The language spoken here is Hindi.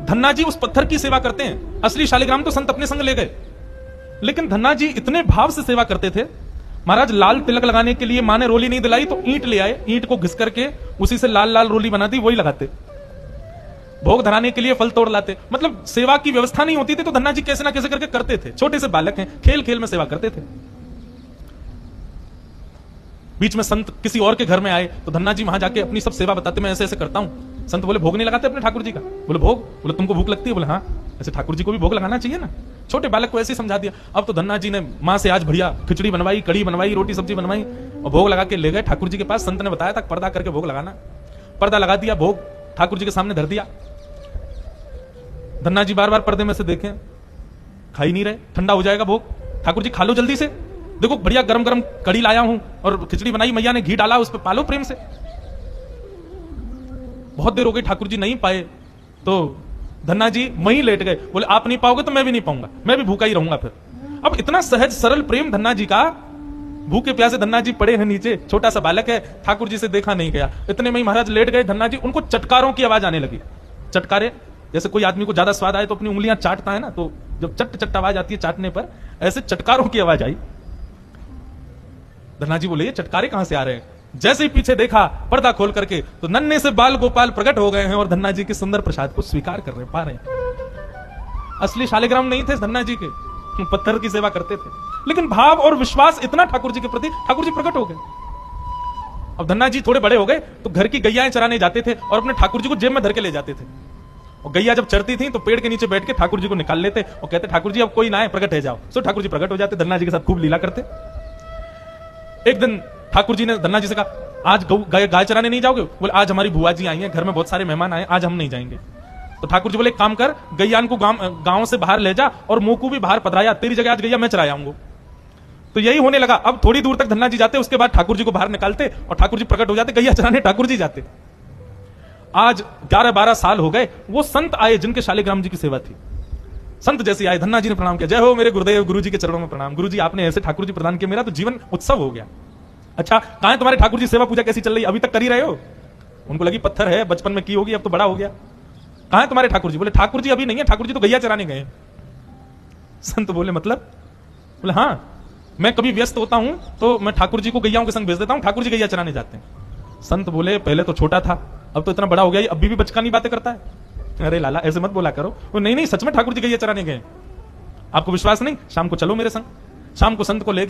धन्ना जी उस पत्थर की सेवा करते हैं। असली शालिग्राम तो संत अपने संग ले गए, लेकिन धन्ना जी इतने भाव से सेवा करते थे। महाराज लाल तिलक लगाने के लिए मां ने रोली नहीं दिलाई तो ईंट ले आए, ईंट को घिस करके उसी से लाल लाल रोली बनाती, वही लगाते। भोग धराने के लिए फल तोड़ लाते। मतलब सेवा की व्यवस्था नहीं होती थी तो धन्ना जी कैसे ना कैसे करके करते थे। छोटे से बालक हैं, खेल खेल में सेवा करते थे। बीच में संत किसी और के घर में आए तो धन्ना जी वहां जाके अपनी सब सेवा बताते, मैं ऐसे ऐसे करता हूं। संत बोले भोग नहीं लगाते अपने ठाकुर जी का? बोले भोग? बोले तुमको भूख लगती है? बोले हाँ। ऐसे ठाकुर जी को भी भोग लगाना चाहिए ना। छोटे बालक को ऐसे ही समझा दिया। अब तो धन्ना जी ने मां से आज बढ़िया खिचड़ी बनवाई, कड़ी बनवाई, रोटी सब्जी बनवाई और भोग लगा के ले गए ठाकुर जी के पास। संत ने बताया था पर्दा करके भोग लगाना। पर्दा लगा दिया, भोग ठाकुर जी के सामने धर दिया। धन्ना जी बार बार पर्दे में से देखें, खा ही नहीं रहे। ठंडा हो जाएगा भोग, ठाकुर जी खा लो जल्दी से, देखो बढ़िया गरम गरम कड़ी लाया हूं और खिचड़ी बनाई, मैया ने घी डाला उस पर, पालो प्रेम से। बहुत देर हो गई, ठाकुर जी नहीं पाए तो धन्ना जी वहीं लेट गए। बोले आप नहीं पाओगे तो मैं भी नहीं पाऊंगा, मैं भी भूखा ही रहूंगा फिर। अब इतना सहज सरल प्रेम धन्ना जी का। भूखे प्यासे धन्ना जी पड़े हैं नीचे, छोटा सा बालक है, ठाकुर जी से देखा नहीं गया। इतने में ही महाराज लेट गए। धन्ना जी, उनको चटकारों की आवाज आने लगी। चटकारे जैसे कोई आदमी को ज्यादा स्वाद आए तो अपनी उंगलियां चाटता है ना, तो जब चट चट आवाज आती है चाटने पर, ऐसे चटकारों की आवाज आई। धन्ना जी बोले ये चटकारे कहां से आ रहे हैं? जैसे ही पीछे देखा पर्दा खोल करके तो नन्हे से बाल गोपाल प्रकट हो गए हैं और धन्ना जी के सुंदर प्रसाद को स्वीकार कर रहे पा रहे हैं। असली शालिग्राम नहीं थे धन्ना जी के, पत्थर की सेवा करते थे, लेकिन भाव और विश्वास इतना ठाकुर जी के प्रति, ठाकुर जी प्रकट हो गए। अब धन्ना जी थोड़े बड़े हो गए तो घर की गैयाएं चराने जाते थे और अपने ठाकुर जी को जेब में धर के ले जाते थे। और गैया जब चरती थी तो पेड़ के नीचे बैठ के ठाकुर जी को निकाल लेते और कहते ठाकुर जी अब कोई ना है, प्रकट है जाओ। सो ठाकुर जी प्रकट हो जाते, धन्ना जी के साथ खूब लीला करते। एक दिन ठाकुर जी ने धन्ना जी से कहा आज गाय चराने नहीं जाओगे? बोले आज हमारी बुआ जी आई हैं, घर में बहुत सारे मेहमान आए, आज हम नहीं जाएंगे। तो ठाकुर जी बोले एक काम कर, गैयान को गांव से बाहर ले जा और मुंह को भी बाहर पधराया, तेरी जगह आज गैया मैं चरा आऊंगा। तो यही होने लगा। अब थोड़ी दूर तक धन्ना जी जाते, उसके बाद ठाकुर जी को बाहर निकालते और ठाकुर जी प्रकट हो जाते, गैया चराने ठाकुर जी जाते। आज 11-12 साल हो गए, वो संत आए जिनके शालिग्राम जी की सेवा थी। संत जैसे आए, धन्ना जी ने प्रणाम किया, जय हो मेरे गुरुदेव, गुरु जी के चरणों में प्रणाम। गुरु जी आपने ऐसे ठाकुर जी प्रदान किया, मेरा तो जीवन उत्सव हो गया। अच्छा कहां है तुम्हारे ठाकुर जी, सेवा पूजा कैसी चल रही, अभी तक कर ही रहे हो? उनको लगी पत्थर है, बचपन में की होगी, अब तो बड़ा हो गया। कहां है तुम्हारे ठाकुर जी? बोले ठाकुर जी अभी नहीं है, ठाकुर जी तो गैया चराने गए। संत बोले मतलब? बोले हाँ, मैं कभी व्यस्त होता हूं तो मैं ठाकुर जी को गैयाओं के संग भेज देता हूं, ठाकुर जी गैया चराने जाते हैं। संत बोले पहले तो छोटा था, अब तो इतना बड़ा हो गया, अभी भी बचकानी बातें करता है। अरे लाला ऐसे मत बोला करो। वो नहीं नहीं, सच में ठाकुर जी गैया चराने गए। आपको विश्वास नहीं? शाम को चलो मेरे संग। शाम को संत को ले